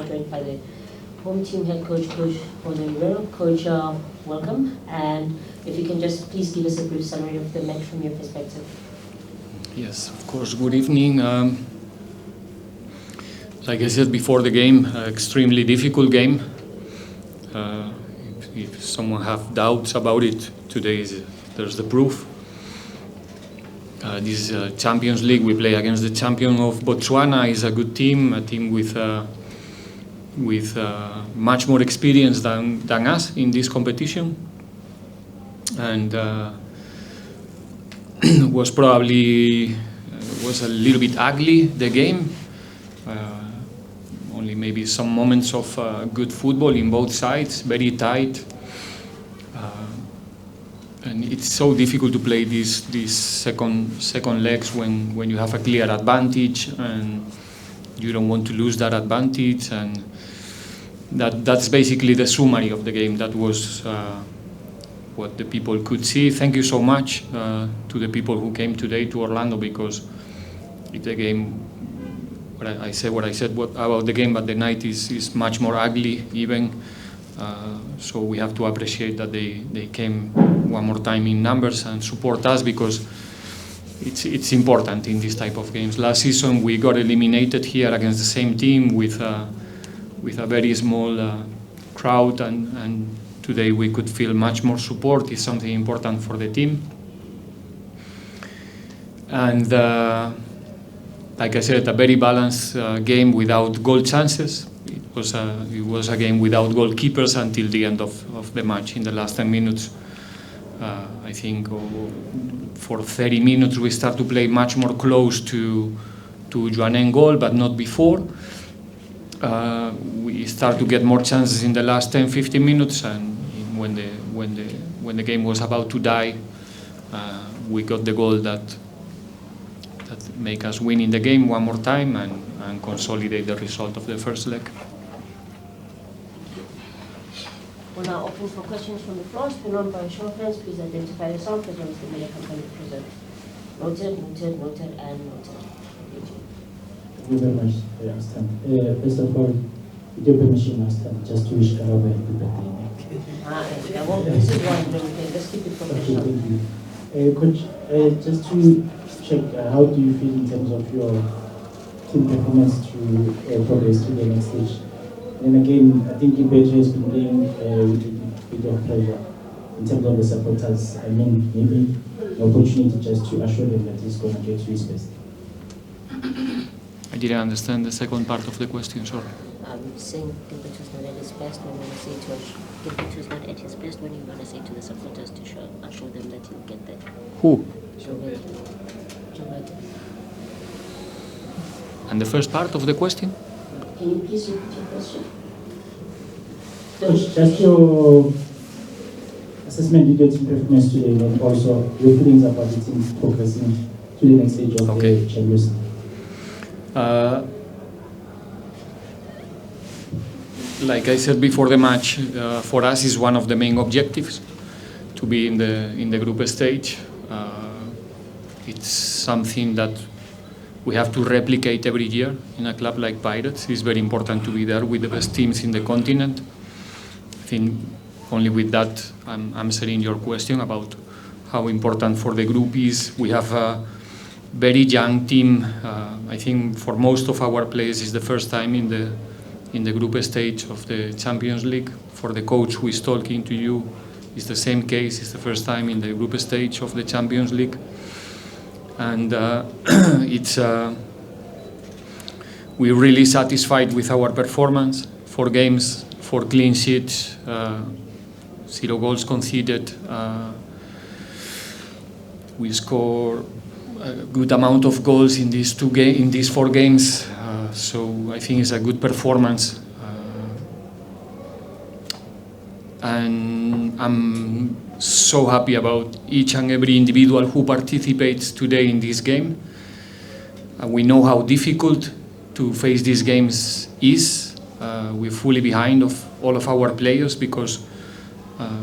joined by the home team head coach, Coach Jose Riveiro. Coach, welcome. And if you can just please give us a brief summary of the match from your perspective. Yes, of course. Good evening. Like I said before the game, extremely difficult game. If someone have doubts about it, there's the proof. This Champions League, we play against the champion of Botswana. Is a good team, a team with much more experience than us in this competition, and was a little bit ugly, the game. Only maybe some moments of good football in both sides, very tight. And it's so difficult to play these second legs when you have a clear advantage and you don't want to lose that advantage. And that's basically the summary of the game. That was what the people could see. Thank you so much to the people who came today to Orlando, because if the game, what I said about the game, but the night is much more ugly even. So we have to appreciate that they came one more time in numbers and support us, because it's important in this type of games. Last season we got eliminated here against the same team with a very small crowd, and today we could feel much more support. It's something important for the team. And like I said, a very balanced game without goal chances. It was a game without goalkeepers until the end of the match. In the last 10 minutes, I think for 30 minutes we start to play much more close to Jwaneng goal, but not before. We start to get more chances in the last 10-15 minutes, and when the game was about to die, we got the goal that make us win in the game one more time and consolidate the result of the first leg. We're now open for questions from the floor. Spin on by show of hands. Please identify yourself as well as the media company present. Noted, and noted. Thank you very much for your understanding. First of all, with your permission, just to wish Karabo a happy birthday. This is one. Let's keep it professional. Okay, thank you. Coach, just to check, how do you feel in terms of your team performance to progress to the next stage? And again, I think Ibeto has been playing with a bit of pressure in terms of the supporters. I mean, maybe an opportunity just to assure them that he's going to get to his best. I didn't understand the second part of the question, sorry. I'm saying Ibeto not at his best when you want to say to us. Ibeto is not at his best when you want to say to the supporters to assure them that he'll get there. Who? Jwaneng. And the first part of the question? Can you please repeat your question? Coach, just your assessment of your team performance today, and also your feelings about the team progressing to the next stage of the Champions League. Like I said before the match, for us is one of the main objectives to be in the group stage. It's something that we have to replicate every year in a club like Pirates. It's very important to be there with the best teams in the continent. I think only with that I'm answering your question about how important for the group is. We have a very young team. I think for most of our players it's the first time in the group stage of the Champions League. For the coach who is talking to you, it's the same case. It's the first time in the group stage of the Champions League. And we're really satisfied with our performance. 4 games, 4 clean sheets, 0 goals conceded. We score a good amount of goals in these 4 games. So I think it's a good performance. And I'm so happy about each and every individual who participates today in this game. We know how difficult to face these games is. We're fully behind of all of our players because,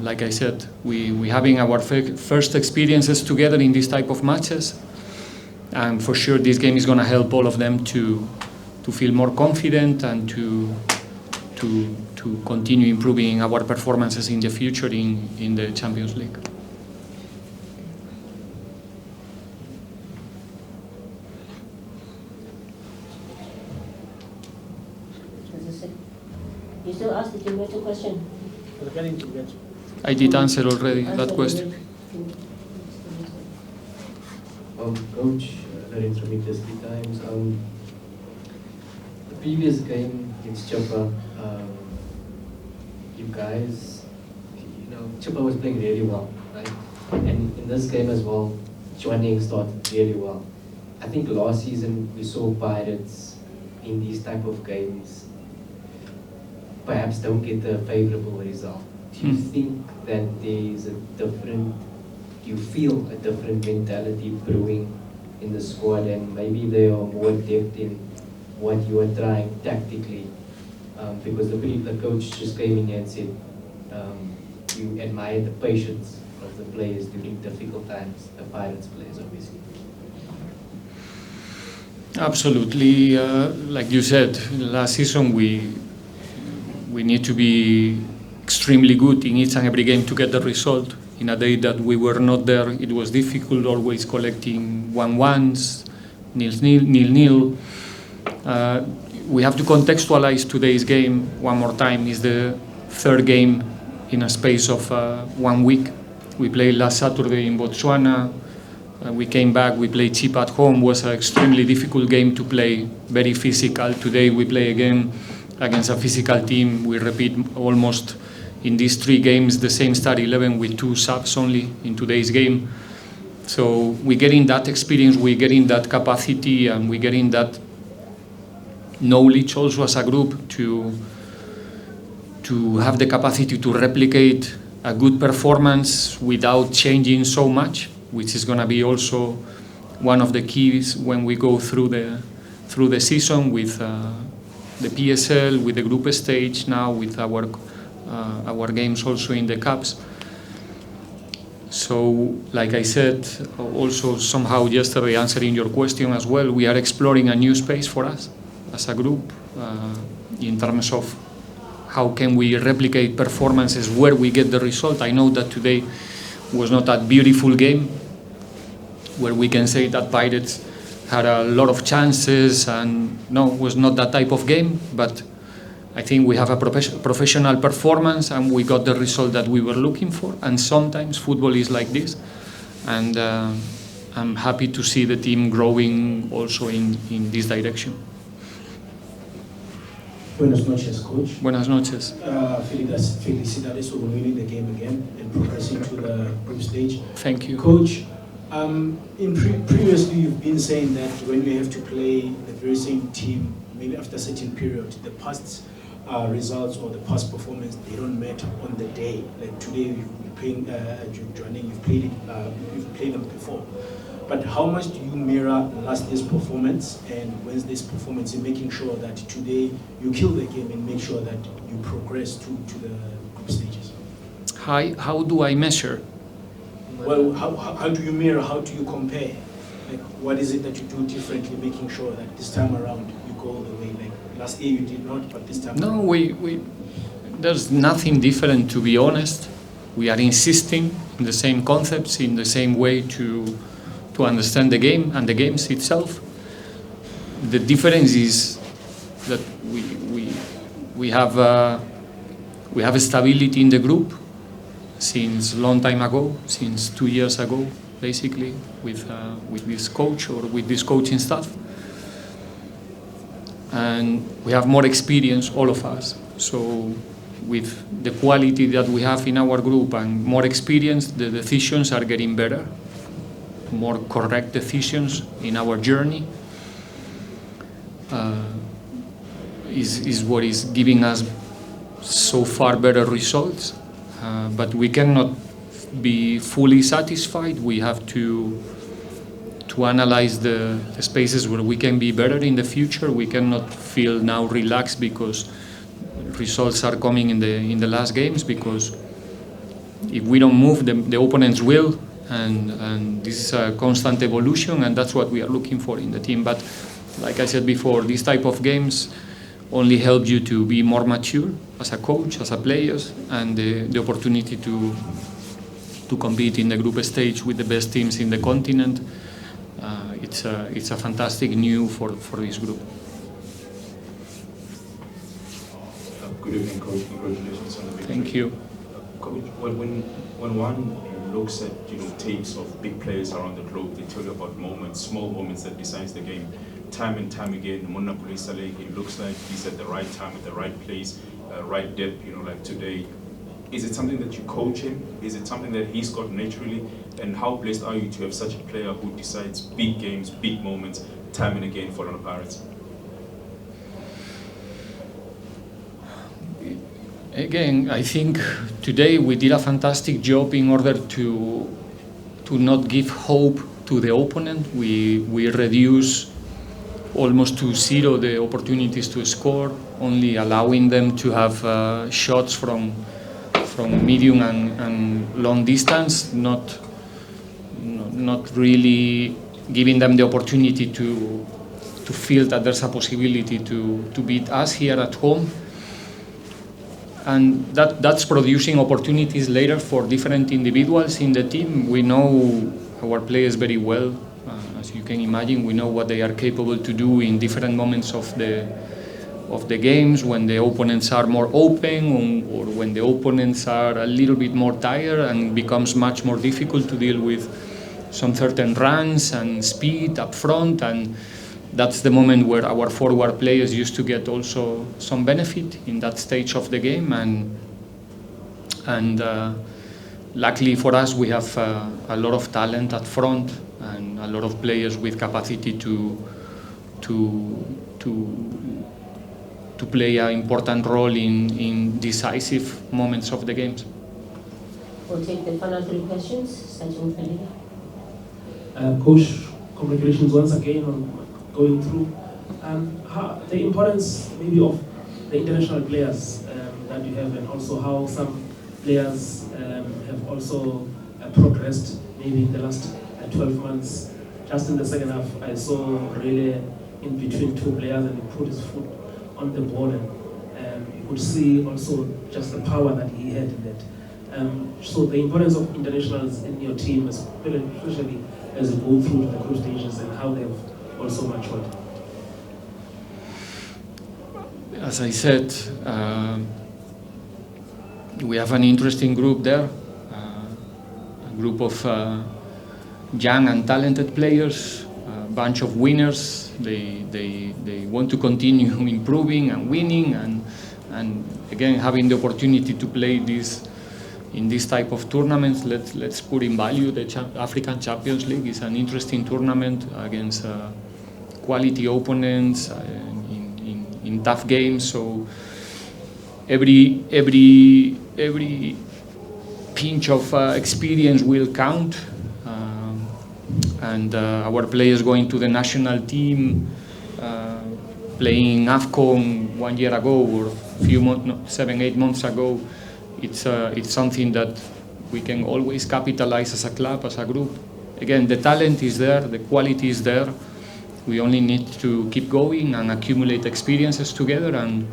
like I said, we having our first experiences together in this type of matches, and for sure this game is going to help all of them to feel more confident and to to continue improving our performances in the future in the Champions League. You still ask the Gilberto question? I did answer already that question. Coach, Lorenzo Mitas, 3 times. The previous game against Chippa, you guys, Chippa was playing really well, right? And in this game as well, Jwaneng started really well. I think last season we saw Pirates in these type of games perhaps don't get a favorable result. Do you think that do you feel a different mentality brewing in the squad, and maybe they are more depth in what you are trying tactically? Because the coach just came in here and said you admire the patience of the players during difficult times, the Pirates players obviously. Absolutely. Like you said, last season we need to be extremely good in each and every game to get the result. In a day that we were not there, it was difficult, always collecting 1-1s, nil-nil. We have to contextualize today's game one more time. It's the 3rd game in a space of 1 week. We played last Saturday in Botswana. We came back, we played cheap at home. It was an extremely difficult game to play, very physical. Today we play again against a physical team. We repeat almost in these 3 games the same start 11 with 2 subs only in today's game. So we're getting that experience, we're getting that capacity, and we're getting that knowledge also as a group to have the capacity to replicate a good performance without changing so much, which is going to be also one of the keys when we go through the season with the PSL, with the group stage now, with our games also in the cups. So, like I said, also somehow yesterday answering your question as well, we are exploring a new space for us as a group in terms of how can we replicate performances where we get the result. I know that today was not a beautiful game where we can say that Pirates had a lot of chances, and no, it was not that type of game, but I think we have a professional performance and we got the result that we were looking for. And sometimes football is like this, and I'm happy to see the team growing also in this direction. Buenas noches, Coach. Buenas noches. Felicidades for winning the game again and progressing to the group stage. Thank you. Coach, previously you've been saying that when you have to play the very same team, maybe after a certain period, the past results or the past performance, they don't matter on the day. Like today, you're playing Jwaneng, you've played them before. But how much do you mirror last day's performance and Wednesday's performance in making sure that today you kill the game and make sure that you progress to the group stages? How do I measure? Well, how do you mirror? How do you compare? Like, what is it that you do differently, making sure that this time around you go all the way? Like last year you did not, but this time. No, there's nothing different, to be honest. We are insisting in the same concepts, in the same way to understand the game and the games itself. The difference is that we have a stability in the group since a long time ago, since 2 years ago, basically, with this coach or with this coaching staff. And we have more experience, all of us. So with the quality that we have in our group and more experience, the decisions are getting better, more correct decisions in our journey. Is what is giving us so far better results. But we cannot be fully satisfied. We have to analyze the spaces where we can be better in the future. We cannot feel now relaxed because results are coming in the last games, because if we don't move, the opponents will, and this is a constant evolution, and that's what we are looking for in the team. But like I said before, these type of games, only help you to be more mature as a coach, as a player, and the opportunity to compete in the group stage with the best teams in the continent. It's a fantastic news for this group. Good evening, Coach. Congratulations on the victory. Thank you. Coach, when one looks at tapes of big players around the globe, they tell you about moments, small moments that decides the game. Time and time again, Monna Pulisale, it looks like he's at the right time, at the right place, right depth. Like today. Is it something that you coach him? Is it something that he's got naturally? And how blessed are you to have such a player who decides big games, big moments, time and again for Orlando Pirates? Again, I think today we did a fantastic job in order to not give hope to the opponent. We reduce almost to zero the opportunities to score, only allowing them to have shots from medium and long distance, not really giving them the opportunity to feel that there's a possibility to beat us here at home. And that's producing opportunities later for different individuals in the team. We know our players very well, as you can imagine. We know what they are capable to do in different moments of the games, when the opponents are more open or when the opponents are a little bit more tired, and it becomes much more difficult to deal with some certain runs and speed up front. And that's the moment where our forward players used to get also some benefit in that stage of the game. And luckily for us, we have a lot of talent at front and a lot of players with capacity to play an important role in decisive moments of the games. We'll take the final 3 questions, starting with Felipe. Coach, congratulations once again on going through. The importance maybe of the international players that you have, and also how some players have also progressed maybe in the last 12 months. Just in the second half, I saw really in between 2 players, and he put his foot on the ball, and you could see also just the power that he had in that. So the importance of internationals in your team, especially as you go through the group stages, and how they've also matured. As I said, we have an interesting group there, a group of young and talented players, a bunch of winners. They want to continue improving and winning, and again having the opportunity to play in this type of tournaments. Let's put in value the African Champions League. Is an interesting tournament against quality opponents in tough games. So every pinch of experience will count. And our players going to the national team, playing AFCON 1 year ago or 7-8 months ago, it's something that we can always capitalize as a club, as a group. Again, the talent is there, the quality is there. We only need to keep going and accumulate experiences together, and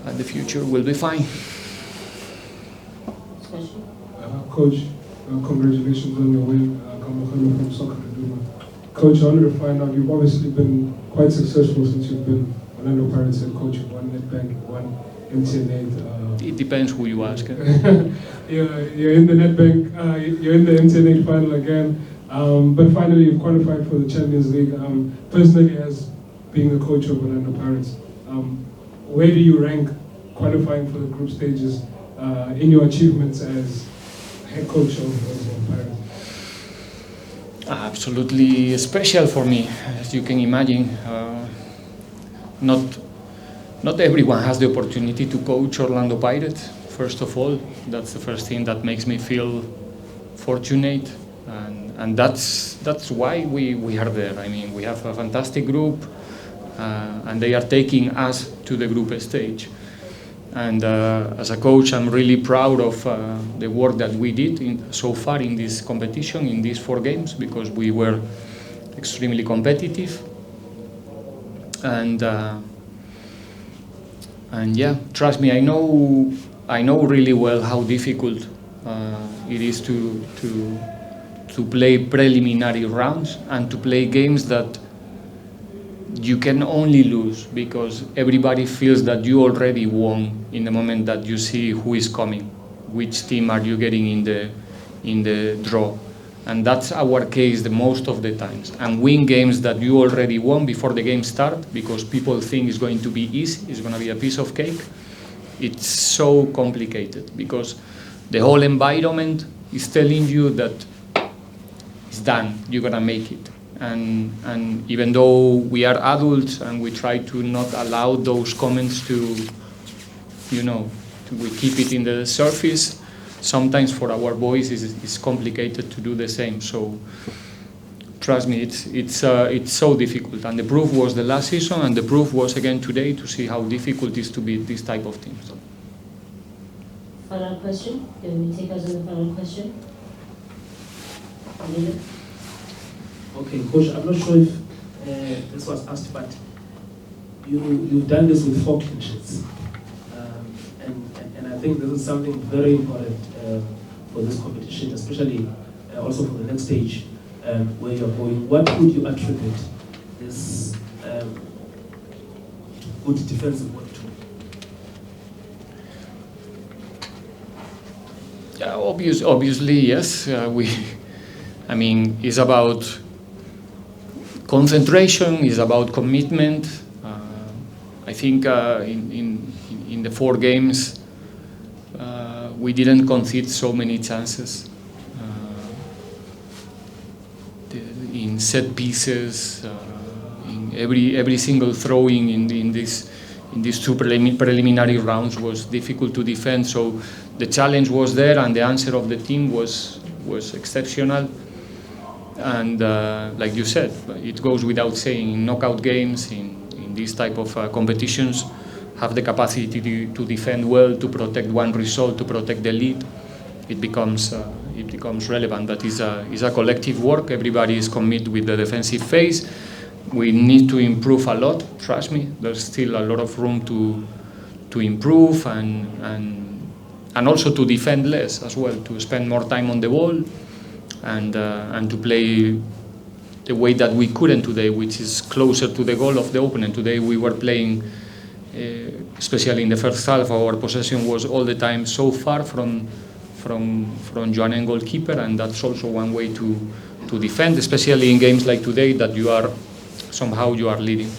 the future will be fine. Coach, congratulations on your win. From Soccer Duma. Coach, I wanted to find out, you've obviously been quite successful since you've been Orlando Pirates head coach. You've won Nedbank, won MTN8. It depends who you ask. You're in the Nedbank, you're in the MTN8 final again. But finally, you've qualified for the Champions League. Personally, as being the coach of Orlando Pirates, where do you rank qualifying for the group stages in your achievements as head coach of Pirates? Absolutely special for me, as you can imagine. Not everyone has the opportunity to coach Orlando Pirates. First of all, that's the first thing that makes me feel fortunate, and that's why we are there. I mean, we have a fantastic group, and they are taking us to the group stage. And as a coach, I'm really proud of the work that we did so far in this competition, in these 4 games, because we were extremely competitive. and yeah, trust me, I know really well how difficult it is to play preliminary rounds and to play games that you can only lose because everybody feels that you already won in the moment that you see who is coming, which team are you getting in the draw. And that's our case the most of the times. And win games that you already won before the game starts because people think it's going to be easy, it's going to be a piece of cake. It's so complicated because the whole environment is telling you that it's done, you're going to make it. And even though we are adults and we try to not allow those comments to, we keep it in the surface, sometimes for our boys it's complicated to do the same. So trust me, it's so difficult. And the proof was the last season, and the proof was again today to see how difficult it is to beat this type of teams. Final question? Can we take us on the final question? Okay, Coach, I'm not sure if this was asked, but you've done this with 4 clean sheets. And I think this is something very important for this competition, especially also for the next stage where you're going. What would you attribute this good defensive work to? Yeah, obviously, yes. It's about concentration, it's about commitment. I think in the 4 games, we didn't concede so many chances in set pieces, in every single throwing in these 2 preliminary rounds was difficult to defend. So the challenge was there, and the answer of the team was exceptional. And like you said, it goes without saying, in knockout games, in these type of competitions, have the capacity to defend well, to protect one result, to protect the lead. It becomes relevant. That is a collective work. Everybody is committed with the defensive phase. We need to improve a lot. Trust me, there's still a lot of room to improve and also to defend less as well, to spend more time on the ball and to play the way that we couldn't today, which is closer to the goal of the opponent. Today we were playing, especially in the first half, our possession was all the time so far from Jwaneng goalkeeper, and that's also one way to defend, especially in games like today that you are leading.